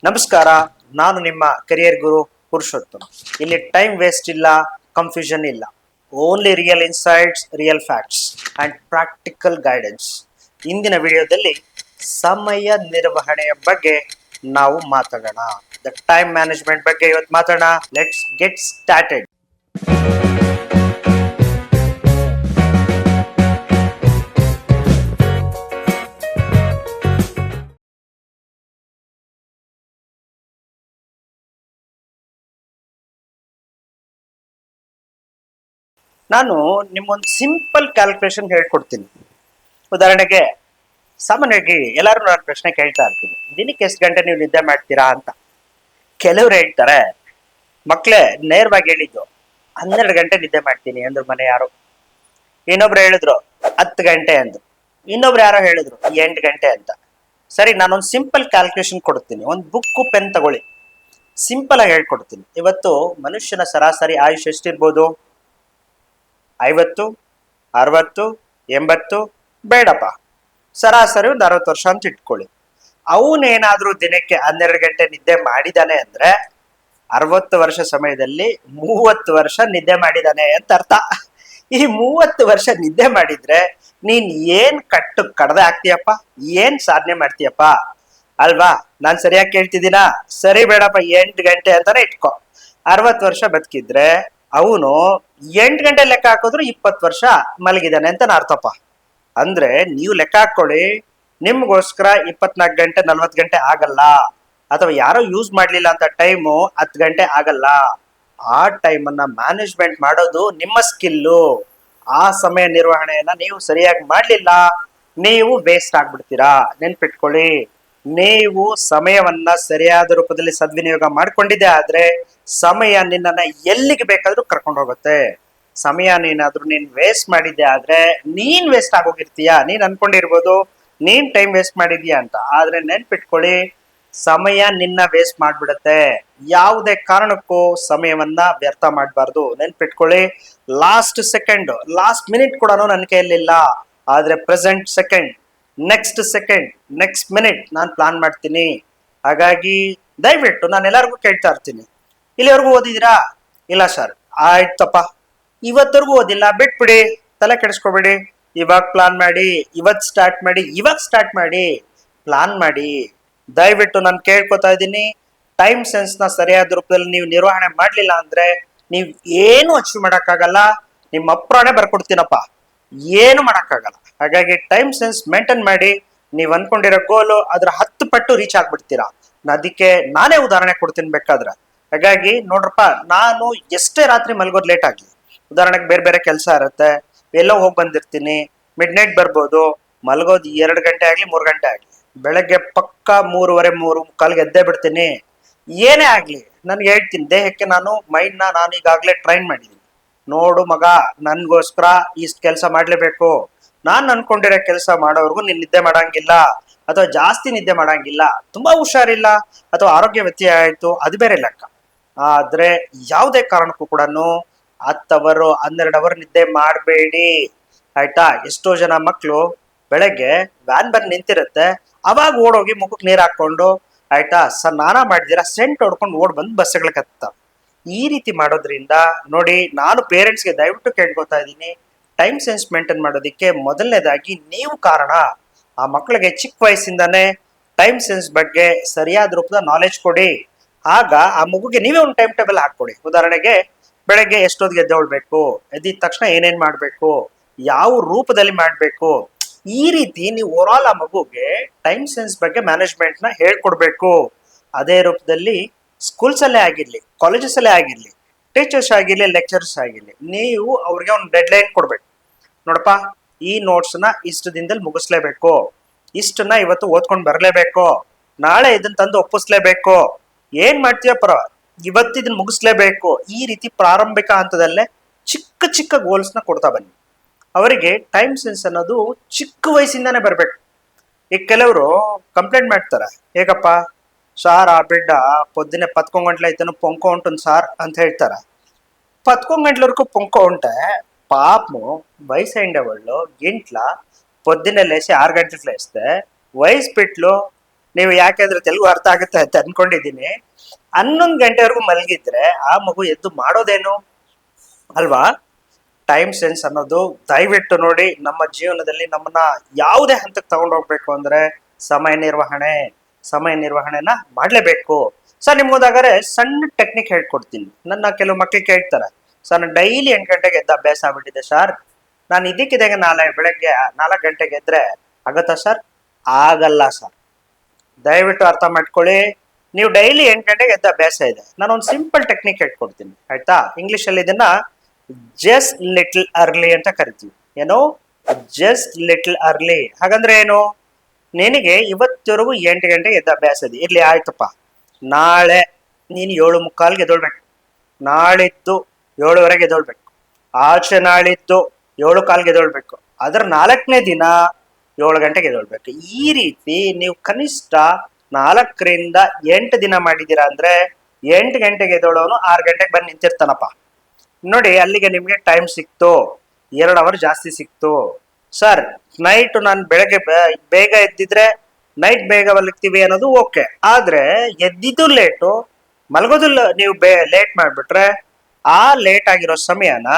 ನಮಸ್ಕಾರ. ನಾನು ನಿಮ್ಮ ಕರಿಯರ್ ಗುರು ಪುರುಷೋತ್ತಮ್. ಇಲ್ಲಿ ಟೈಮ್ ವೇಸ್ಟ್ ಇಲ್ಲ, ಕನ್ಫ್ಯೂಷನ್ ಇಲ್ಲ. Only real insights, real facts and practical guidance. ಇಂದಿನ ವಿಡಿಯೋದಲ್ಲಿ ಸಮಯ ನಿರ್ವಹಣೆಯ ಬಗ್ಗೆ ನಾವು ಮಾತಾಡೋಣ. ದ ಟೈಮ್ ಮ್ಯಾನೇಜ್ಮೆಂಟ್ ಬಗ್ಗೆ ಇವತ್ತು ಮಾತಾಡೋಣ. Let's get started. ನಾನು ನಿಮ್ಗೊಂದು ಸಿಂಪಲ್ ಕ್ಯಾಲ್ಕುಲೇಷನ್ ಹೇಳ್ಕೊಡ್ತೀನಿ. ಉದಾಹರಣೆಗೆ, ಸಾಮಾನ್ಯವಾಗಿ ಎಲ್ಲರೂ ನಾನು ಪ್ರಶ್ನೆ ಕೇಳ್ತಾ ಇರ್ತೀನಿ, ದಿನಕ್ಕೆ ಎಷ್ಟು ಗಂಟೆ ನೀವು ನಿದ್ದೆ ಮಾಡ್ತೀರಾ ಅಂತ. ಕೆಲವ್ರು ಹೇಳ್ತಾರೆ, ಮಕ್ಕಳೇ ನೇರವಾಗಿ ಹೇಳಿದ್ದು 12 ಗಂಟೆ ನಿದ್ದೆ ಮಾಡ್ತೀನಿ ಅಂದ್ರು ಮನೆ ಯಾರು. ಇನ್ನೊಬ್ರು ಹೇಳಿದ್ರು 10 ಗಂಟೆ ಅಂದ್ರು. ಇನ್ನೊಬ್ರು ಯಾರೋ ಹೇಳಿದ್ರು 8 ಗಂಟೆ ಅಂತ. ಸರಿ, ನಾನೊಂದು ಸಿಂಪಲ್ ಕ್ಯಾಲ್ಕುಲೇಷನ್ ಕೊಡ್ತೀನಿ. ಒಂದು ಬುಕ್ಕು ಪೆನ್ ತಗೊಳ್ಳಿ, ಸಿಂಪಲ್ ಆಗಿ ಹೇಳ್ಕೊಡ್ತೀನಿ. ಇವತ್ತು ಮನುಷ್ಯನ ಸರಾಸರಿ ಆಯುಷ್ ಎಷ್ಟಿರ್ಬೋದು? 50, 60, 80, ಬೇಡಪ್ಪ, ಸರಾಸರಿ ಒಂದು 60 ವರ್ಷ ಅಂತ ಇಟ್ಕೊಳ್ಳಿ. ಅವನೇನಾದ್ರೂ ದಿನಕ್ಕೆ 12 ಗಂಟೆ ನಿದ್ದೆ ಮಾಡಿದಾನೆ ಅಂದ್ರೆ 60 ವರ್ಷ ಸಮಯದಲ್ಲಿ 30 ವರ್ಷ ನಿದ್ದೆ ಮಾಡಿದಾನೆ ಅಂತ ಅರ್ಥ. ಈ 30 ವರ್ಷ ನಿದ್ದೆ ಮಾಡಿದ್ರೆ ನೀನ್ ಏನ್ ಕಡದೆ ಆಗ್ತೀಯಪ್ಪ, ಏನ್ ಸಾಧನೆ ಮಾಡ್ತೀಯಪ್ಪ ಅಲ್ವಾ? ನಾನ್ ಸರಿಯಾಗಿ ಕೇಳ್ತಿದ್ದೀನಾ? ಸರಿ, ಬೇಡಪ್ಪ 8 ಗಂಟೆ ಅಂತಾನೆ ಇಟ್ಕೊ. 60 ವರ್ಷ ಬದುಕಿದ್ರೆ ಅವನು 8 ಗಂಟೆ ಲೆಕ್ಕ ಹಾಕಿದ್ರು 20 ವರ್ಷ ಮಲಗಿದಾನೆ ಅಂತ ಅರ್ಥಪ್ಪ. ಅಂದ್ರೆ ನೀವು ಲೆಕ್ಕ ಹಾಕೊಳ್ಳಿ, ನಿಮ್ಗೋಸ್ಕರ 24 ಗಂಟೆ 40 ಗಂಟೆ ಆಗಲ್ಲ, ಅಥವಾ ಯಾರೋ ಯೂಸ್ ಮಾಡ್ಲಿಲ್ಲ ಅಂತ ಟೈಮು 10 ಗಂಟೆ ಆಗಲ್ಲ. ಆ ಟೈಮನ್ನ ಮ್ಯಾನೇಜ್ಮೆಂಟ್ ಮಾಡೋದು ನಿಮ್ಮ ಸ್ಕಿಲ್ಲು. ಆ ಸಮಯ ನಿರ್ವಹಣೆಯನ್ನ ನೀವು ಸರಿಯಾಗಿ ಮಾಡ್ಲಿಲ್ಲ, ನೀವು ವೇಸ್ಟ್ ಆಗ್ಬಿಡ್ತೀರಾ. ನೆನ್ಪಿಟ್ಕೊಳ್ಳಿ, ನೀವು ಸಮಯವನ್ನ ಸರಿಯಾದ ರೂಪದಲ್ಲಿ ಸದ್ವಿನಿಯೋಗ ಮಾಡ್ಕೊಂಡಿದ್ದೆ ಆದ್ರೆ ಸಮಯ ನಿನ್ನನ್ನ ಎಲ್ಲಿಗೆ ಬೇಕಾದ್ರೂ ಕರ್ಕೊಂಡು ಹೋಗುತ್ತೆ. ಸಮಯ ನೀನ್ ವೇಸ್ಟ್ ಮಾಡಿದ್ದೆ ಆದ್ರೆ ನೀನ್ ವೇಸ್ಟ್ ಆಗೋಗಿರ್ತೀಯ. ನೀನ್ ಅನ್ಕೊಂಡಿರ್ಬೋದು ನೀನ್ ಟೈಮ್ ವೇಸ್ಟ್ ಮಾಡಿದ್ಯಾ ಅಂತ, ಆದ್ರೆ ನೆನ್ಪಿಟ್ಕೊಳ್ಳಿ, ಸಮಯ ನಿನ್ನ ವೇಸ್ಟ್ ಮಾಡ್ಬಿಡತ್ತೆ. ಯಾವುದೇ ಕಾರಣಕ್ಕೂ ಸಮಯವನ್ನ ವ್ಯರ್ಥ ಮಾಡಬಾರ್ದು. ನೆನ್ಪಿಟ್ಕೊಳ್ಳಿ, ಲಾಸ್ಟ್ ಸೆಕೆಂಡ್, ಲಾಸ್ಟ್ ಮಿನಿಟ್ ಕೂಡ ನನ್ನ ಕೈಯಲ್ಲಿಲ್ಲ, ಆದ್ರೆ ಪ್ರೆಸೆಂಟ್ ಸೆಕೆಂಡ್, ನೆಕ್ಸ್ಟ್ ಮಿನಿಟ್ ನಾನು ಪ್ಲಾನ್ ಮಾಡ್ತೀನಿ. ಹಾಗಾಗಿ ದಯವಿಟ್ಟು ನಾನು ಎಲ್ಲರಿಗೂ ಕೇಳ್ತಾ ಇರ್ತೀನಿ, ಇಲ್ಲಿವರೆಗೂ ಓದಿದಿರಾ? ಇಲ್ಲ ಸರ್. ಆಯ್ತಪ್ಪ, ಇವತ್ತವರೆಗೂ ಓದಿಲ್ಲ, ಬಿಟ್ಬಿಡಿ, ತಲೆ ಕೆಡಿಸ್ಕೊಬೇಡಿ. ಇವಾಗ ಪ್ಲಾನ್ ಮಾಡಿ, ಇವತ್ತು ಸ್ಟಾರ್ಟ್ ಮಾಡಿ, ಪ್ಲಾನ್ ಮಾಡಿ. ದಯವಿಟ್ಟು ನಾನು ಕೇಳ್ಕೊತಾ ಇದ್ದೀನಿ, ಟೈಮ್ ಸೆನ್ಸ್ ನ ಸರಿಯಾದ ರೂಪದಲ್ಲಿ ನೀವು ನಿರ್ವಹಣೆ ಮಾಡ್ಲಿಲ್ಲ ಅಂದ್ರೆ ನೀವ್ ಏನು ಅಚೀವ್ ಮಾಡಕ್ಕಾಗಲ್ಲ. ನಿಮ್ಮ ಅಪ್ರಾಣೆ ಬರ್ಕೊಡ್ತೀನಪ್ಪ, ಏನು ಮಾಡಕ್ಕಾಗಲ್ಲ. ಹಾಗಾಗಿ ಟೈಮ್ ಸೆನ್ಸ್ ಮೇಂಟೈನ್ ಮಾಡಿ. ನೀವ್ ಅನ್ಕೊಂಡಿರೋ ಗೋಲು ಅದ್ರ 10 ಪಟ್ಟು ರೀಚ್ ಆಗ್ಬಿಡ್ತೀರಾ. ಅದಕ್ಕೆ ನಾನೇ ಉದಾಹರಣೆ ಕೊಡ್ತೀನಿ ಬೇಕಾದ್ರೆ. ಹಾಗಾಗಿ ನೋಡ್ರಪ್ಪ, ನಾನು ಎಷ್ಟೇ ರಾತ್ರಿ ಮಲ್ಗೋದ್ ಲೇಟ್ ಆಗ್ಲಿ, ಉದಾಹರಣೆಗೆ ಬೇರೆ ಬೇರೆ ಕೆಲಸ ಇರುತ್ತೆ, ಎಲ್ಲೋ ಹೋಗಿ ಬಂದಿರ್ತೀನಿ, ಮಿಡ್ ನೈಟ್ ಬರ್ಬೋದು, ಮಲ್ಗೋದು 2 ಗಂಟೆ ಆಗ್ಲಿ 3 ಗಂಟೆ ಆಗ್ಲಿ, ಬೆಳಗ್ಗೆ ಪಕ್ಕ 3:30 ಎದ್ದೇ ಬಿಡ್ತೀನಿ. ಏನೇ ಆಗ್ಲಿ ನನ್ಗೆ ಹೇಳ್ತೀನಿ, ದೇಹಕ್ಕೆ ಮೈಂಡ್ ನಾನು ಈಗಾಗ್ಲೇ ಟ್ರೈನ್ ಮಾಡಿದ್ದೀನಿ. ನೋಡು ಮಗ, ನನ್ಗೋಸ್ಕರ ಇಷ್ಟು ಕೆಲಸ ಮಾಡ್ಲೇಬೇಕು. ನಾನ್ ಅನ್ಕೊಂಡಿರೋ ಕೆಲಸ ಮಾಡೋವರೆಗೂ ನೀನ್ ನಿದ್ದೆ ಮಾಡಂಗಿಲ್ಲ, ಅಥವಾ ಜಾಸ್ತಿ ನಿದ್ದೆ ಮಾಡಂಗಿಲ್ಲ, ತುಂಬಾ ಹುಷಾರಿಲ್ಲ, ಅಥವಾ ಆರೋಗ್ಯ ವ್ಯತ್ಯಯ ಆಯ್ತು, ಅದು ಬೇರೆ ಲೆಕ್ಕ. ಆದ್ರೆ ಯಾವುದೇ ಕಾರಣಕ್ಕೂ ಕೂಡ 10 ಅವರ್ 12 ಅವರ್ ನಿದ್ದೆ ಮಾಡಬೇಡಿ, ಆಯ್ತಾ? ಎಷ್ಟೋ ಜನ ಮಕ್ಕಳು ಬೆಳಗ್ಗೆ ವ್ಯಾನ್ ಬಂದು ನಿಂತಿರುತ್ತೆ, ಅವಾಗ ಓಡೋಗಿ ಮುಖಕ್ಕೆ ನೀರ್ ಹಾಕೊಂಡು, ಆಯ್ತಾ, ಸ್ನಾನ ಮಾಡಿದಿರ ಸೆಂಟ್ ಹೊಡ್ಕೊಂಡು ಓಡ್ ಬಂದು ಬಸ್ಗಳಿಗೆ ಹತ್ತಾವ. ಈ ರೀತಿ ಮಾಡೋದ್ರಿಂದ ನೋಡಿ, ನಾನು ಪೇರೆಂಟ್ಸ್ಗೆ ದಯವಿಟ್ಟು ಕೇಳ್ಕೊತಾ ಇದ್ದೀನಿ, ಟೈಮ್ ಸೆನ್ಸ್ ಮೇಂಟೈನ್ ಮಾಡೋದಿಕ್ಕೆ ಮೊದಲನೇದಾಗಿ ನೀವು ಕಾರಣ. ಆ ಮಕ್ಕಳಿಗೆ ಚಿಕ್ಕ ವಯಸ್ಸಿಂದಾನೇ ಟೈಮ್ ಸೆನ್ಸ್ ಬಗ್ಗೆ ಸರಿಯಾದ ರೂಪದ ನಾಲೆಜ್ ಕೊಡಿ. ಆಗ ಆ ಮಗುಗೆ ನೀವೇ ಒಂದು ಟೈಮ್ ಟೇಬಲ್ ಹಾಕೊಡಿ. ಉದಾಹರಣೆಗೆ, ಬೆಳಗ್ಗೆ ಎಷ್ಟೊತ್ತಿಗೆ ಎದ್ದೇಳ್ಬೇಕು, ಎದ್ದಿದ ತಕ್ಷಣ ಏನೇನ್ ಮಾಡ್ಬೇಕು, ಯಾವ ರೂಪದಲ್ಲಿ ಮಾಡ್ಬೇಕು, ಈ ರೀತಿ ನೀವು ಓವರ್ ಆಲ್ ಆ ಮಗುಗೆ ಟೈಮ್ ಸೆನ್ಸ್ ಬಗ್ಗೆ ಮ್ಯಾನೇಜ್ಮೆಂಟ್ ನ ಹೇಳ್ಕೊಡ್ಬೇಕು. ಅದೇ ರೂಪದಲ್ಲಿ ಸ್ಕೂಲ್ಸ್ ಅಲ್ಲೇ ಆಗಿರ್ಲಿ, ಕಾಲೇಜಸ್ ಅಲ್ಲೇ ಆಗಿರ್ಲಿ, ಟೀಚರ್ಸ್ ಆಗಿರ್ಲಿ, ಲೆಕ್ಚರ್ಸ್ ಆಗಿರ್ಲಿ, ನೀವು ಅವ್ರಿಗೆ ಒಂದು ಡೆಡ್ ಲೈನ್ ಕೊಡ್ಬೇಕು. ನೋಡಪ್ಪ, ಈ ನೋಟ್ಸ್ ನ ಇಷ್ಟು ದಿನದಲ್ಲಿ ಮುಗಿಸ್ಲೇಬೇಕು, ಇಷ್ಟನ್ನ ಇವತ್ತು ಓದ್ಕೊಂಡು ಬರ್ಲೇಬೇಕು, ನಾಳೆ ಇದನ್ನ ತಂದು ಒಪ್ಪಿಸ್ಲೇಬೇಕು, ಏನ್ ಮಾಡ್ತೀಯ ಪರ, ಇವತ್ತು ಇದನ್ನ ಮುಗಿಸ್ಲೇಬೇಕು. ಈ ರೀತಿ ಪ್ರಾರಂಭಿಕ ಹಂತದಲ್ಲೇ ಚಿಕ್ಕ ಚಿಕ್ಕ ಗೋಲ್ಸ್ ನ ಕೊಡ್ತಾ ಬನ್ನಿ. ಅವರಿಗೆ ಟೈಮ್ ಸೆನ್ಸ್ ಅನ್ನೋದು ಚಿಕ್ಕ ವಯಸ್ಸಿಂದಾನೇ ಬರ್ಬೇಕು. ಈಗ ಕೆಲವರು ಕಂಪ್ಲೇಂಟ್ ಮಾಡ್ತಾರೆ, ಹೇಗಪ್ಪ ಸಾರ್, ಆ ಬಿಡ್ಡ పొద్దున్నే 11 ಗಂಟೆ ಆಯ್ತಾನು ಪೊಂಕೋ ಉಂಟು ಸಾರ್ ಅಂತ ಹೇಳ್ತಾರೆ. 11 గంటలకు పొంకో ఉంటే పాపము వయసు అయిన వాళ్ళు ఇంట్లో పొద్దున్నే లేచి 6 గంటలకు లేస్తే వయసు పెట్లు ನೀವು ಯಾಕೆಂದ್ರೆ ತೆಲುಗು ಅರ್ಥ ಆಗುತ್ತೆ ಅಂತ ಅನ್ಕೊಂಡಿದ್ದೀನಿ. 11 ಗಂಟೆವರೆಗೂ ಮಲಗಿದ್ರೆ ಆ ಮಗು ಎದ್ದು ಮಾಡೋದೇನು ಅಲ್ವಾ? ಟೈಮ್ ಸೆನ್ಸ್ ಅನ್ನೋದು ದಯವಿಟ್ಟು ನೋಡಿ, ನಮ್ಮ ಜೀವನದಲ್ಲಿ ನಮ್ಮನ್ನ ಯಾವುದೇ ಹಂತಕ್ಕೆ ತಗೊಂಡೋಗ್ಬೇಕು ಅಂದ್ರೆ ಸಮಯ ನಿರ್ವಹಣೆನ ಮಾಡ್ಲೇಬೇಕು. ಸರ್ ನಿಮ್ಗೋದಾಗಾರೆ ಸಣ್ಣ ಟೆಕ್ನಿಕ್ ಹೇಳ್ಕೊಡ್ತೀನಿ. ನನ್ನ ಕೆಲವು ಮಕ್ಳು ಕೇಳ್ತಾರೆ, ಸರ್ ನಾನು ಡೈಲಿ 8 ಗಂಟೆಗೆ ಎದ್ದ ಅಭ್ಯಾಸ ಆಗ್ಬಿಟ್ಟಿದೆ ಸರ್, ನಾನು ಇದಕ್ಕಿದಾಗ ಬೆಳಗ್ಗೆ 4 ಗಂಟೆಗೆ ಎದ್ರೆ ಆಗತ್ತಾ ಸರ್? ಆಗಲ್ಲ ಸರ್. ದಯವಿಟ್ಟು ಅರ್ಥ ಮಾಡ್ಕೊಳ್ಳಿ. ನೀವು ಡೈಲಿ 8 ಗಂಟೆಗೆ ಎದ್ದ ಅಭ್ಯಾಸ ಇದೆ, ನಾನು ಒಂದು ಸಿಂಪಲ್ ಟೆಕ್ನಿಕ್ ಹೇಳ್ಕೊಡ್ತೀನಿ ಆಯ್ತಾ? ಇಂಗ್ಲಿಷ್ ಅಲ್ಲಿ ಇದನ್ನ ಜಸ್ಟ್ ಲಿಟಲ್ ಅರ್ಲಿ ಅಂತ ಕರಿತೀವಿ. ಏನು? Just little early. ಹಾಗಂದ್ರೆ ಏನು? ನಿನಗೆ ಇವತ್ತವರೆಗೂ 8 ಗಂಟೆಗೆ ಎದ್ದ ಅಭ್ಯಾಸ ಇದೆ, ಇರ್ಲಿ ಆಯ್ತಪ್ಪ. ನಾಳೆ ನೀನು 7:45ಗೆ ಎದೊಳ್ಬೇಕು, ನಾಳಿದ್ದು 7:15ಗೆ ಎದೊಳ್ಬೇಕು, ಆಚೆ ನಾಳಿದ್ದು 7:15ಗೆ ಎದೊಳ್ಬೇಕು, ಅದ್ರ 4ನೇ ದಿನ 7 ಗಂಟೆಗೆ ಎದೊಳ್ಬೇಕು. ಈ ರೀತಿ ನೀವು ಕನಿಷ್ಠ 4ರಿಂದ 8 ದಿನ ಮಾಡಿದೀರಾ ಅಂದ್ರೆ 8 ಗಂಟೆಗೆ ಎದೊಳೋನು 6 ಗಂಟೆಗೆ ಬಂದು ನಿಂತಿರ್ತಾನಪ್ಪ. ನೋಡಿ, ಅಲ್ಲಿಗೆ ನಿಮ್ಗೆ ಟೈಮ್ ಸಿಕ್ತು, 2 ಅವರ್ ಜಾಸ್ತಿ ಸಿಕ್ತು. ಸರ್ ನೈಟ್ ನಾನು ಬೆಳಗ್ಗೆ ಬೇಗ ಎದ್ದಿದ್ರೆ ನೈಟ್ ಬೇಗ ಮಲಗ್ತೀವಿ ಅನ್ನೋದು ಓಕೆ, ಆದ್ರೆ ಎದ್ದಿದ್ದು ಲೇಟು, ಮಲಗೋದು ನೀವು ಲೇಟ್ ಮಾಡ್ಬಿಟ್ರೆ ಆ ಲೇಟ್ ಆಗಿರೋ ಸಮಯನ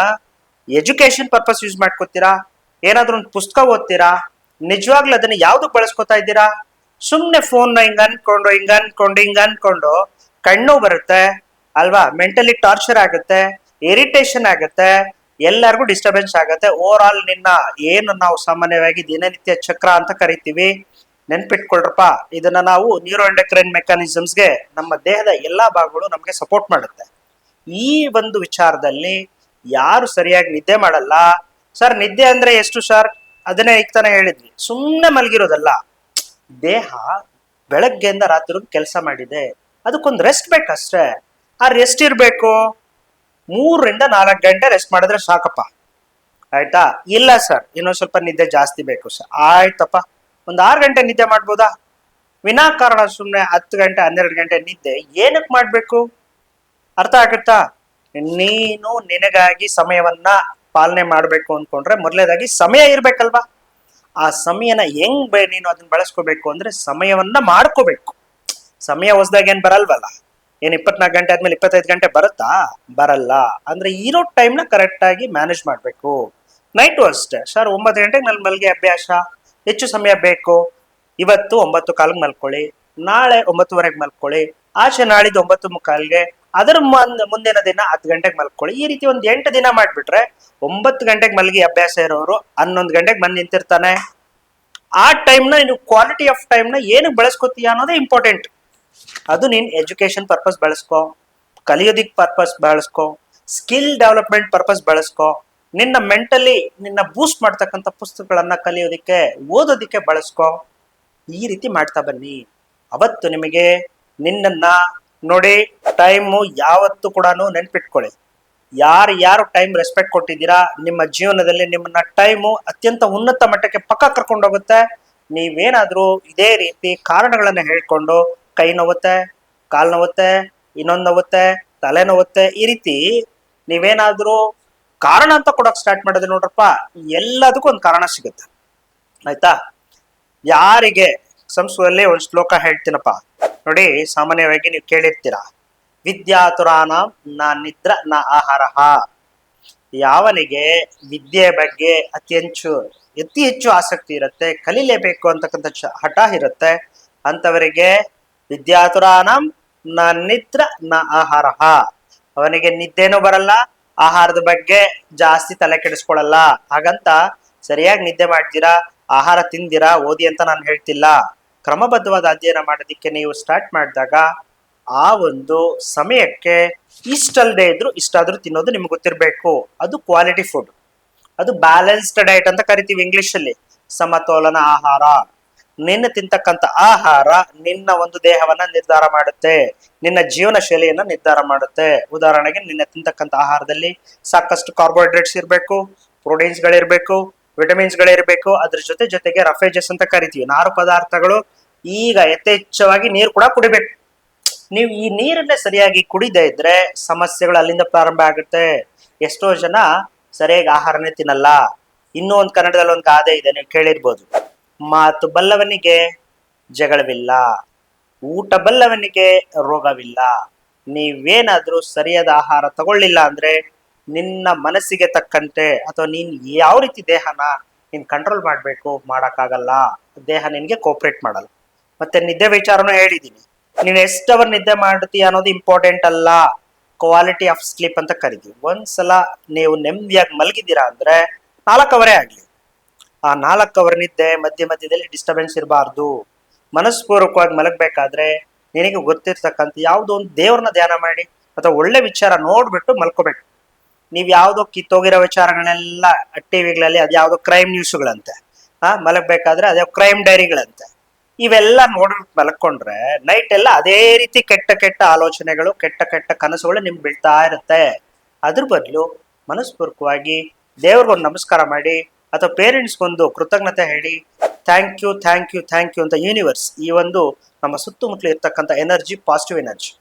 ಎಜುಕೇಶನ್ ಪರ್ಪಸ್ ಯೂಸ್ ಮಾಡ್ಕೋತೀರಾ? ಏನಾದ್ರೂ ಒಂದು ಪುಸ್ತಕ ಓದ್ತೀರಾ? ನಿಜವಾಗ್ಲೂ ಅದನ್ನ ಯಾವ್ದಕ್ ಬಳಸ್ಕೊತಾ ಇದ್ದೀರಾ? ಸುಮ್ನೆ ಫೋನ್ ಹಿಂಗ್ ಅನ್ಕೊಂಡು ಕಣ್ಣು ಬರುತ್ತೆ ಅಲ್ವಾ? ಮೆಂಟಲಿ ಟಾರ್ಚರ್ ಆಗುತ್ತೆ, ಇರಿಟೇಷನ್ ಆಗುತ್ತೆ, ಎಲ್ಲರಿಗೂ ಡಿಸ್ಟರ್ಬೆನ್ಸ್ ಆಗುತ್ತೆ. ಓವರ್ ಆಲ್ ನಿನ್ನ ಏನು ನಾವು ಸಾಮಾನ್ಯವಾಗಿ ದಿನನಿತ್ಯ ಚಕ್ರ ಅಂತ ಕರಿತೀವಿ, ನೆನ್ಪಿಟ್ಕೊಳ್ರಪ್ಪ. ಇದನ್ನ ನಾವು ನ್ಯೂರೋ ಎಂಡೋಕ್ರೈನ್ ಮೆಕ್ಯಾನಿಸಮ್ಸ್ಗೆ, ನಮ್ಮ ದೇಹದ ಎಲ್ಲಾ ಭಾಗಗಳು ನಮ್ಗೆ ಸಪೋರ್ಟ್ ಮಾಡುತ್ತೆ. ಈ ಒಂದು ವಿಚಾರದಲ್ಲಿ ಯಾರು ಸರಿಯಾಗಿ ನಿದ್ದೆ ಮಾಡಲ್ಲ. ಸರ್ ನಿದ್ದೆ ಅಂದ್ರೆ ಎಷ್ಟು ಸರ್? ಅದನ್ನೇ ಈಗ ತಾನೇ ಹೇಳಿದ್ವಿ, ಸುಮ್ಮನೆ ಮಲಗಿರೋದಲ್ಲ. ದೇಹ ಬೆಳಗ್ಗೆಯಿಂದ ರಾತ್ರಿ ಕೆಲಸ ಮಾಡಿದೆ, ಅದಕ್ಕೊಂದು ರೆಸ್ಟ್ ಬೇಕಷ್ಟೇ. ಆ ರೆಸ್ಟ್ ಇರ್ಬೇಕು. 3ರಿಂದ 4 ಗಂಟೆ ರೆಸ್ಟ್ ಮಾಡಿದ್ರೆ ಸಾಕಪ್ಪ ಆಯ್ತಾ? ಇಲ್ಲ ಸರ್ ಇನ್ನೊಂದ್ ಸ್ವಲ್ಪ ನಿದ್ದೆ ಜಾಸ್ತಿ ಬೇಕು ಸರ್, ಆಯ್ತಪ್ಪ ಒಂದ್ 6 ಗಂಟೆ ನಿದ್ದೆ ಮಾಡ್ಬೋದಾ? ವಿನಾಕಾರಣ ಸುಮ್ನೆ 10 ಗಂಟೆ 12 ಗಂಟೆ ನಿದ್ದೆ ಏನಕ್ ಮಾಡ್ಬೇಕು? ಅರ್ಥ ಆಗುತ್ತಾ? ನೀನು ನಿನಗಾಗಿ ಸಮಯವನ್ನ ಪಾಲನೆ ಮಾಡ್ಬೇಕು ಅನ್ಕೊಂಡ್ರೆ ಮೊದಲನೇದಾಗಿ ಸಮಯ ಇರ್ಬೇಕಲ್ವಾ? ಆ ಸಮಯನ ನೀನು ಅದನ್ನ ಬಳಸ್ಕೋಬೇಕು ಅಂದ್ರೆ ಸಮಯವನ್ನ ಮಾಡ್ಕೋಬೇಕು. ಸಮಯ ಹೊಸದಾಗ ಏನ್ ಬರಲ್ವಲ್ಲ. ಏನ್ 24 ಗಂಟೆ ಆದ್ಮೇಲೆ 25 ಗಂಟೆ ಬರುತ್ತಾ? ಬರಲ್ಲ. ಅಂದ್ರೆ ಇರೋ ಟೈಮ್ನ ಕರೆಕ್ಟ್ ಆಗಿ ಮ್ಯಾನೇಜ್ ಮಾಡ್ಬೇಕು. ನೈಟು ಅಷ್ಟೇ. ಸರ್ 9 ಗಂಟೆಗೆ ನನ್ನ ಮಲ್ಗೆ ಅಭ್ಯಾಸ, ಹೆಚ್ಚು ಸಮಯ ಬೇಕು. ಇವತ್ತು 9:15ಗೆ ಮಲ್ಕೊಳ್ಳಿ, ನಾಳೆ 9:30ಗೆ ಮಲ್ಕೊಳ್ಳಿ, ಆಚೆ ನಾಳಿದ್ದು 9:45ಗೆ, ಅದರ ಮುಂದಿನ ದಿನ 10 ಗಂಟೆಗೆ ಮಲ್ಕೊಳ್ಳಿ. ಈ ರೀತಿ ಒಂದು 8 ದಿನ ಮಾಡ್ಬಿಟ್ರೆ 9 ಗಂಟೆಗೆ ಮಲ್ಗಿ ಅಭ್ಯಾಸ ಇರೋರು 11 ಗಂಟೆಗೆ ಬಂದು ನಿಂತಿರ್ತಾನೆ. ಆ ಟೈಮ್ನ ನೀನು ಕ್ವಾಲಿಟಿ ಆಫ್ ಟೈಮ್ನ ಏನಕ್ಕೆ ಬಳಸ್ಕೊತೀಯ ಅನ್ನೋದೇ ಇಂಪಾರ್ಟೆಂಟ್. ಅದು ನೀನ್ ಎಜುಕೇಶನ್ ಪರ್ಪಸ್ ಬಳಸ್ಕೊ, ಕಲಿಯೋದಿಕ್ ಪರ್ಪಸ್ ಬಳಸ್ಕೊ, ಸ್ಕಿಲ್ ಡೆವಲಪ್ಮೆಂಟ್ ಪರ್ಪಸ್ ಬಳಸ್ಕೊ, ನಿನ್ನ ಮೆಂಟಲಿ ನಿನ್ನ ಬೂಸ್ಟ್ ಮಾಡ್ತಕ್ಕಂಥ ಪುಸ್ತಕಗಳನ್ನ ಕಲಿಯೋದಿಕ್ಕೆ ಓದೋದಿಕ್ಕೆ ಬಳಸ್ಕೊ. ಈ ರೀತಿ ಮಾಡ್ತಾ ಬನ್ನಿ. ಅವತ್ತು ನಿಮಗೆ ನಿನ್ನನ್ನ ನೋಡಿ, ಟೈಮು ಯಾವತ್ತು ಕೂಡ ನೆನ್ಪಿಟ್ಕೊಳ್ಳಿ. ಯಾರು ಟೈಮ್ ರೆಸ್ಪೆಕ್ಟ್ ಕೊಟ್ಟಿದ್ದೀರಾ ನಿಮ್ಮ ಜೀವನದಲ್ಲಿ ನಿಮ್ಮನ್ನ ಟೈಮು ಅತ್ಯಂತ ಉನ್ನತ ಮಟ್ಟಕ್ಕೆ ಪಕ್ಕ ಕರ್ಕೊಂಡೋಗುತ್ತೆ. ನೀವೇನಾದ್ರೂ ಇದೇ ರೀತಿ ಕಾರಣಗಳನ್ನ ಹೇಳ್ಕೊಂಡು ಕೈ ನೋವುತ್ತೆ, ಕಾಲ್ ನೋವುತ್ತೆ, ಇನ್ನೊಂದು ನೋವುತ್ತೆ, ತಲೆ ನೋವುತ್ತೆ, ಈ ರೀತಿ ನೀವೇನಾದ್ರೂ ಕಾರಣ ಅಂತ ಕೊಡಕ್ ಸ್ಟಾರ್ಟ್ ಮಾಡಿದ್ರೆ ನೋಡ್ರಪ್ಪ, ಎಲ್ಲದಕ್ಕೂ ಒಂದು ಕಾರಣ ಸಿಗುತ್ತೆ ಆಯ್ತಾ? ಯಾರಿಗೆ ಸಂಸ್ಕೃತದಲ್ಲಿ ಒಂದು ಶ್ಲೋಕ ಹೇಳ್ತೀನಪ್ಪ ನೋಡಿ, ಸಾಮಾನ್ಯವಾಗಿ ನೀವು ಕೇಳಿರ್ತೀರಾ, ವಿದ್ಯಾತುರಾನಾಂ ನ ನಿದ್ರ ನ ಆಹಾರ. ಯಾವನಿಗೆ ವಿದ್ಯೆ ಬಗ್ಗೆ ಅತಿ ಹೆಚ್ಚು ಆಸಕ್ತಿ ಇರುತ್ತೆ, ಕಲಿಲೇಬೇಕು ಅಂತಕ್ಕಂಥ ಹಠ ಇರುತ್ತೆ, ಅಂತವರಿಗೆ ವಿದ್ಯಾತುರಾನಾಂ ನ ನಿದ್ರ ನ ಆಹಾರ. ಅವನಿಗೆ ನಿದ್ದೆನೂ ಬರಲ್ಲ, ಆಹಾರದ ಬಗ್ಗೆ ಜಾಸ್ತಿ ತಲೆ ಕೆಡಿಸ್ಕೊಳಲ್ಲ. ಹಾಗಂತ ಸರಿಯಾಗಿ ನಿದ್ದೆ ಮಾಡ್ತೀರಾ, ಆಹಾರ ತಿಂದಿರಾ, ಓದಿ ಅಂತ ನಾನು ಹೇಳ್ತಿಲ್ಲ. ಕ್ರಮಬದ್ಧವಾದ ಅಧ್ಯಯನ ಮಾಡೋದಿಕ್ಕೆ ನೀವು ಸ್ಟಾರ್ಟ್ ಮಾಡಿದಾಗ ಆ ಒಂದು ಸಮಯಕ್ಕೆ ಇಷ್ಟಲ್ದೇ ಇದ್ರು ಇಷ್ಟಾದ್ರೂ ತಿನ್ನೋದು ನಿಮ್ಗೆ ಗೊತ್ತಿರ್ಬೇಕು. ಅದು ಕ್ವಾಲಿಟಿ ಫುಡ್, ಅದು ಬ್ಯಾಲೆನ್ಸ್ಡ್ ಡಯಟ್ ಅಂತ ಕರಿತೀವಿ ಇಂಗ್ಲಿಷ್ ಅಲ್ಲಿ. ಸಮತೋಲನ ಆಹಾರ. ನಿನ್ನ ತಿಂತಕ್ಕಂಥ ಆಹಾರ ನಿನ್ನ ಒಂದು ದೇಹವನ್ನ ನಿರ್ಧಾರ ಮಾಡುತ್ತೆ, ನಿನ್ನ ಜೀವನ ಶೈಲಿಯನ್ನ ನಿರ್ಧಾರ ಮಾಡುತ್ತೆ. ಉದಾಹರಣೆಗೆ ನಿನ್ನ ತಿಂತಕ್ಕಂಥ ಆಹಾರದಲ್ಲಿ ಸಾಕಷ್ಟು ಕಾರ್ಬೋಹೈಡ್ರೇಟ್ಸ್ ಇರಬೇಕು, ಪ್ರೋಟೀನ್ಸ್ ಗಳಿರ್ಬೇಕು, ವಿಟಮಿನ್ಸ್ ಗಳಿರ್ಬೇಕು, ಅದ್ರ ಜೊತೆಗೆ ರಫೇಜಸ್ ಅಂತ ಕರಿತೀವಿ, ನಾರು ಪದಾರ್ಥಗಳು. ಈಗ ಯಥೇಚ್ಛವಾಗಿ ನೀರು ಕೂಡ ಕುಡಿಬೇಕು. ನೀವು ಈ ನೀರನ್ನೇ ಸರಿಯಾಗಿ ಕುಡಿದೇ ಇದ್ರೆ ಸಮಸ್ಯೆಗಳು ಅಲ್ಲಿಂದ ಪ್ರಾರಂಭ ಆಗುತ್ತೆ. ಎಷ್ಟೋ ಜನ ಸರಿಯಾಗಿ ಆಹಾರನೇ ತಿನ್ನಲ್ಲ. ಇನ್ನೂ ಒಂದು ಕನ್ನಡದಲ್ಲಿ ಒಂದು ಗಾದೆ ಇದೆ, ನೀವು ಕೇಳಿರ್ಬೋದು, ಮಾತು ಬಲ್ಲವನಿಗೆ ಜಗಳವಿಲ್ಲ, ಊಟ ಬಲ್ಲವನಿಗೆ ರೋಗವಿಲ್ಲ. ನೀವೇನಾದ್ರೂ ಸರಿಯಾದ ಆಹಾರ ತಗೊಳ್ಳಿಲ್ಲ ಅಂದ್ರೆ ನಿನ್ನ ಮನಸ್ಸಿಗೆ ತಕ್ಕಂತೆ ಅಥವಾ ನೀನ್ ಯಾವ ರೀತಿ ದೇಹನ ನೀನ್ ಕಂಟ್ರೋಲ್ ಮಾಡ್ಬೇಕು ಮಾಡಕ್ಕಾಗಲ್ಲ. ದೇಹ ನಿನ್ಗೆ ಕೋಪರೇಟ್ ಮಾಡಲ್ಲ. ಮತ್ತೆ ನಿದ್ದೆ ವಿಚಾರನೂ ಹೇಳಿದೀನಿ. ನೀನ್ ಎಷ್ಟು ಅವರ್ ನಿದ್ದೆ ಮಾಡ್ತೀಯ ಅನ್ನೋದು ಇಂಪಾರ್ಟೆಂಟ್ ಅಲ್ಲ, ಕ್ವಾಲಿಟಿ ಆಫ್ ಸ್ಲೀಪ್ ಅಂತ ಕರಿತೀವಿ. ಒಂದ್ಸಲ ನೀವು ನೆಮ್ಮದಿಯಾಗಿ ಮಲಗಿದ್ದೀರಾ ಅಂದ್ರೆ 4 ಅವರೇ ಆಗ್ಲಿ, ಆ 4 ಅವರ್ ನಿದ್ದೆ ಮಧ್ಯ ಮಧ್ಯದಲ್ಲಿ ಡಿಸ್ಟರ್ಬೆನ್ಸ್ ಇರಬಾರ್ದು. ಮನಸ್ಪೂರ್ವಕವಾಗಿ ಮಲಗಬೇಕಾದ್ರೆ ನಿನಗೆ ಗೊತ್ತಿರ್ತಕ್ಕಂಥ ಯಾವುದೋ ಒಂದು ದೇವ್ರನ್ನ ಧ್ಯಾನ ಮಾಡಿ ಅಥವಾ ಒಳ್ಳೆ ವಿಚಾರ ನೋಡ್ಬಿಟ್ಟು ಮಲ್ಕೋಬೇಕು. ನೀವ್ ಯಾವ್ದೋ ಕಿತ್ತೋಗಿರೋ ವಿಚಾರಗಳನ್ನೆಲ್ಲ ಟಿವಿಗಳಲ್ಲಿ ಅದ್ ಯಾವ್ದೋ ಕ್ರೈಮ್ ನ್ಯೂಸ್ಗಳಂತೆ, ಮಲಗಬೇಕಾದ್ರೆ ಅದೇ ಕ್ರೈಮ್ ಡೈರಿಗಳಂತೆ, ಇವೆಲ್ಲ ನೋಡ್ಬಿಟ್ಟು ಮಲ್ಕೊಂಡ್ರೆ ನೈಟ್ ಎಲ್ಲ ಅದೇ ರೀತಿ ಕೆಟ್ಟ ಕೆಟ್ಟ ಆಲೋಚನೆಗಳು, ಕೆಟ್ಟ ಕೆಟ್ಟ ಕನಸುಗಳು ನಿಮ್ಗೆ ಬೀಳ್ತಾ ಇರುತ್ತೆ. ಅದ್ರ ಬದಲು ಮನಸ್ಪೂರ್ವಕವಾಗಿ ದೇವ್ರಿಗೊಂದು ನಮಸ್ಕಾರ ಮಾಡಿ ಅಥವಾ ಪೇರೆಂಟ್ಸ್ಗೊಂದು ಕೃತಜ್ಞತೆ ಹೇಳಿ thank you thank you thank you ಅಂತ ಯೂನಿವರ್ಸ್ ಈ ಒಂದು ನಮ್ಮ ಸುತ್ತಮುತ್ತಲು ಇರ್ತಕ್ಕಂಥ ಎನರ್ಜಿ, ಪಾಸಿಟಿವ್ ಎನರ್ಜಿ,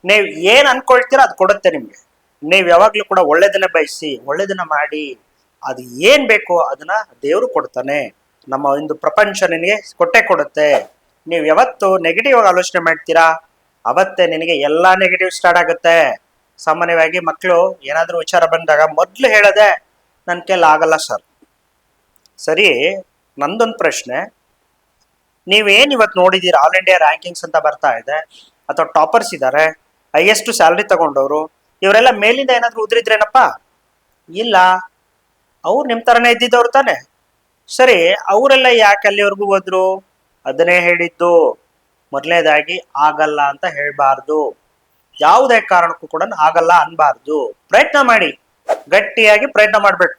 ನೀವು ಏನ್ ಅನ್ಕೊಳ್ತೀರೋ ಅದು ಕೊಡುತ್ತೆ ನಿಮ್ಗೆ. ನೀವು ಯಾವಾಗ್ಲೂ ಕೂಡ ಒಳ್ಳೇದನ್ನ ಬಯಸಿ ಒಳ್ಳೇದನ್ನ ಮಾಡಿ, ಅದು ಏನ್ ಬೇಕೋ ಅದನ್ನ ದೇವ್ರು ಕೊಡ್ತಾನೆ. ನಮ್ಮ ಒಂದು ಪ್ರಪಂಚ ನಿನಗೆ ಕೊಟ್ಟೆ ಕೊಡುತ್ತೆ. ನೀವು ಯಾವತ್ತು ನೆಗೆಟಿವ್ ಆಗಿ ಆಲೋಚನೆ ಮಾಡ್ತೀರಾ ಅವತ್ತೇ ನಿನಗೆ ಎಲ್ಲಾ ನೆಗೆಟಿವ್ ಸ್ಟಾರ್ಟ್ ಆಗುತ್ತೆ. ಸಾಮಾನ್ಯವಾಗಿ ಮಕ್ಕಳು ಏನಾದ್ರೂ ವಿಚಾರ ಬಂದಾಗ ಮೊದ್ಲು ಹೇಳದೆ ನನ್ ಕೈಲಿ ಆಗಲ್ಲ ಸರ್. ಸರಿ, ನಂದೊಂದು ಪ್ರಶ್ನೆ, ನೀವೇನ್ ಇವತ್ತು ನೋಡಿದೀರ ಆಲ್ ಇಂಡಿಯಾ ರ್ಯಾಂಕಿಂಗ್ಸ್ ಅಂತ ಬರ್ತಾ ಇದೆ ಅಥವಾ ಟಾಪರ್ಸ್ ಇದ್ದಾರೆ, ಹೈಯೆಸ್ಟ್ ಸ್ಯಾಲ್ರಿ ತಗೊಂಡವರು, ಇವರೆಲ್ಲ ಮೇಲಿಂದ ಏನಾದ್ರು ಉದ್ರಿದ್ರೇನಪ್ಪ? ಇಲ್ಲ, ಅವ್ರು ನಿಮ್ ತರನೇ ಇದ್ದಿದ್ದವ್ರು ತಾನೆ. ಸರಿ, ಅವರೆಲ್ಲ ಯಾಕೆ ಅಲ್ಲಿವರೆಗೂ ಹೋದ್ರು? ಅದನ್ನೇ ಹೇಳಿದ್ದು, ಮೊದಲನೇದಾಗಿ ಆಗಲ್ಲ ಅಂತ ಹೇಳ್ಬಾರ್ದು. ಯಾವುದೇ ಕಾರಣಕ್ಕೂ ಕೂಡ ಆಗಲ್ಲ ಅನ್ಬಾರ್ದು. ಪ್ರಯತ್ನ ಮಾಡಿ, ಗಟ್ಟಿಯಾಗಿ ಪ್ರಯತ್ನ ಮಾಡ್ಬೇಕು,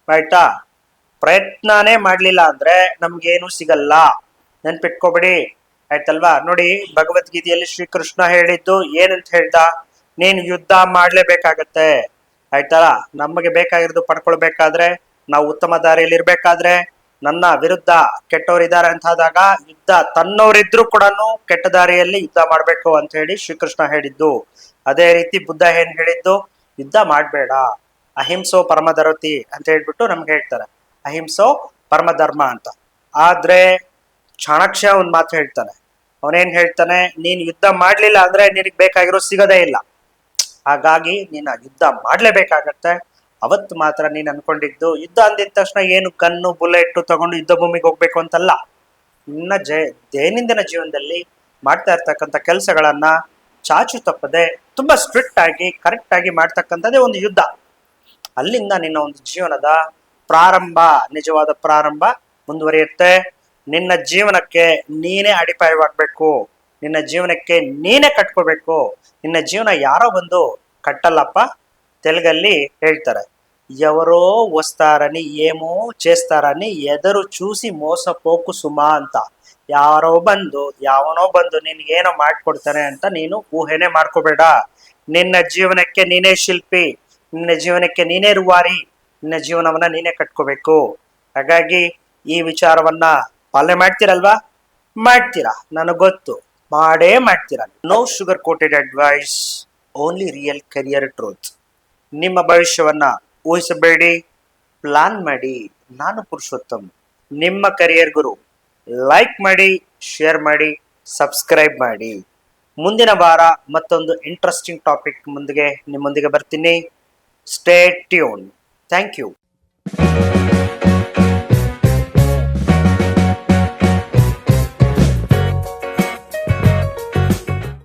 ಆಯ್ತಾ? ಪ್ರಯತ್ನನೇ ಮಾಡ್ಲಿಲ್ಲ ಅಂದ್ರೆ ನಮ್ಗೇನು ಸಿಗಲ್ಲ, ನೆನ್ಪಿಟ್ಕೋಬಿಡಿ, ಆಯ್ತಲ್ವಾ? ನೋಡಿ, ಭಗವದ್ಗೀತೆಯಲ್ಲಿ ಶ್ರೀಕೃಷ್ಣ ಹೇಳಿದ್ದು ಏನಂತ ಹೇಳ್ದ? ನೀನು ಯುದ್ಧ ಮಾಡ್ಲೇಬೇಕಾಗತ್ತೆ, ಆಯ್ತಲ್ಲ? ನಮಗೆ ಬೇಕಾಗಿರೋದು ಪಡ್ಕೊಳ್ಬೇಕಾದ್ರೆ, ನಾವು ಉತ್ತಮ ದಾರಿಯಲ್ಲಿ ಇರ್ಬೇಕಾದ್ರೆ, ನನ್ನ ವಿರುದ್ಧ ಕೆಟ್ಟವರಿದ್ದಾರೆ ಅಂತ ಆದಾಗ ಯುದ್ಧ, ತನ್ನವರಿದ್ರು ಕೂಡ ಕೆಟ್ಟ ದಾರಿಯಲ್ಲಿ ಯುದ್ಧ ಮಾಡ್ಬೇಕು ಅಂತ ಹೇಳಿ ಶ್ರೀಕೃಷ್ಣ ಹೇಳಿದ್ದು. ಅದೇ ರೀತಿ ಬುದ್ಧ ಏನ್ ಹೇಳಿದ್ದು? ಯುದ್ಧ ಮಾಡ್ಬೇಡ, ಅಹಿಂಸೋ ಪರಮಧರತಿ ಅಂತ ಹೇಳ್ಬಿಟ್ಟು ನಮ್ಗೆ ಹೇಳ್ತಾರೆ. ಅಹಿಂಸೋ ಪರಮ ಧರ್ಮ ಅಂತ. ಆದ್ರೆ ಚಾಣಕ್ಯ ಒಂದ್ ಮಾತು ಹೇಳ್ತಾನೆ. ಅವನೇನ್ ಹೇಳ್ತಾನೆ? ನೀನ್ ಯುದ್ಧ ಮಾಡ್ಲಿಲ್ಲ ಅಂದ್ರೆ ನಿನಗ್ ಬೇಕಾಗಿರೋ ಸಿಗೋದೇ ಇಲ್ಲ. ಹಾಗಾಗಿ ನೀನ್ ಯುದ್ಧ ಮಾಡ್ಲೇಬೇಕಾಗತ್ತೆ. ಅವತ್ತು ಮಾತ್ರ ನೀನ್ ಅನ್ಕೊಂಡಿದ್ದು ಯುದ್ಧ ಅಂದಿದ ತಕ್ಷಣ ಏನು ಗನ್ನು ಬುಲೆಟ್ ತಗೊಂಡು ಯುದ್ಧ ಭೂಮಿಗೆ ಹೋಗ್ಬೇಕು ಅಂತಲ್ಲ. ನಿನ್ನ ದೈನಂದಿನ ಜೀವನದಲ್ಲಿ ಮಾಡ್ತಾ ಇರ್ತಕ್ಕಂಥ ಕೆಲಸಗಳನ್ನ ಚಾಚು ತಪ್ಪದೆ ತುಂಬಾ ಸ್ಟ್ರಿಕ್ಟ್ ಆಗಿ ಕರೆಕ್ಟ್ ಆಗಿ ಮಾಡ್ತಕ್ಕಂಥದ್ದೇ ಒಂದು ಯುದ್ಧ. ಅಲ್ಲಿಂದ ನಿನ್ನ ಒಂದು ಜೀವನದ ಪ್ರಾರಂಭ, ನಿಜವಾದ ಪ್ರಾರಂಭ ಮುಂದುವರಿಯುತ್ತೆ. ನಿನ್ನ ಜೀವನಕ್ಕೆ ನೀನೇ ಅಡಿಪಾಯವಾಗ್ಬೇಕು, ನಿನ್ನ ಜೀವನಕ್ಕೆ ನೀನೇ ಕಟ್ಕೋಬೇಕು. ನಿನ್ನ ಜೀವನ ಯಾರೋ ಬಂದು ಕಟ್ಟಲ್ಲಪ್ಪ. ತೆಲುಗಲ್ಲಿ ಹೇಳ್ತಾರೆ, ఎవరో వస్తారని ఏమో చేస్తారని ಎದರು ಚೂಸಿ ಮೋಸ ಪೋಕು ಸುಮ ಅಂತ. ಯಾರೋ ಬಂದು ಯಾವನೋ ಬಂದು ನಿನ್ಗೇನೋ ಮಾಡ್ಕೊಡ್ತಾನೆ ಅಂತ ನೀನು ಊಹೆನೆ ಮಾಡ್ಕೋಬೇಡ. ನಿನ್ನ ಜೀವನಕ್ಕೆ ನೀನೇ ಶಿಲ್ಪಿ, ನಿನ್ನ ಜೀವನಕ್ಕೆ ನೀನೇ ರೂವಾರಿ, ನಿನ್ನ ಜೀವನವನ್ನ ನೀನೇ ಕಟ್ಕೋಬೇಕು. ಹಾಗಾಗಿ ಈ ವಿಚಾರವನ್ನ ಪಾಲನೆ ಮಾಡ್ತೀರಲ್ವಾ? ಮಾಡ್ತೀರಾ, ನನಗೆ ಗೊತ್ತು, ಮಾಡೇ ಮಾಡ್ತೀರಾ. No sugar coated advice, only real career truth. ನಿಮ್ಮ ಭವಿಷ್ಯವನ್ನ ಊಹಿಸಬೇಡಿ, ಪ್ಲಾನ್ ಮಾಡಿ. ನಾನು ಪುರುಷೋತ್ತಮ್, ನಿಮ್ಮ ಕರಿಯರ್ ಗುರು. ಲೈಕ್ ಮಾಡಿ, ಶೇರ್ ಮಾಡಿ, ಸಬ್ಸ್ಕ್ರೈಬ್ ಮಾಡಿ. ಮುಂದಿನ ವಾರ ಮತ್ತೊಂದು ಇಂಟ್ರೆಸ್ಟಿಂಗ್ ಟಾಪಿಕ್ ನಿಮ್ಮೊಂದಿಗೆ ಬರ್ತೀನಿ. Stay tune. Thank you.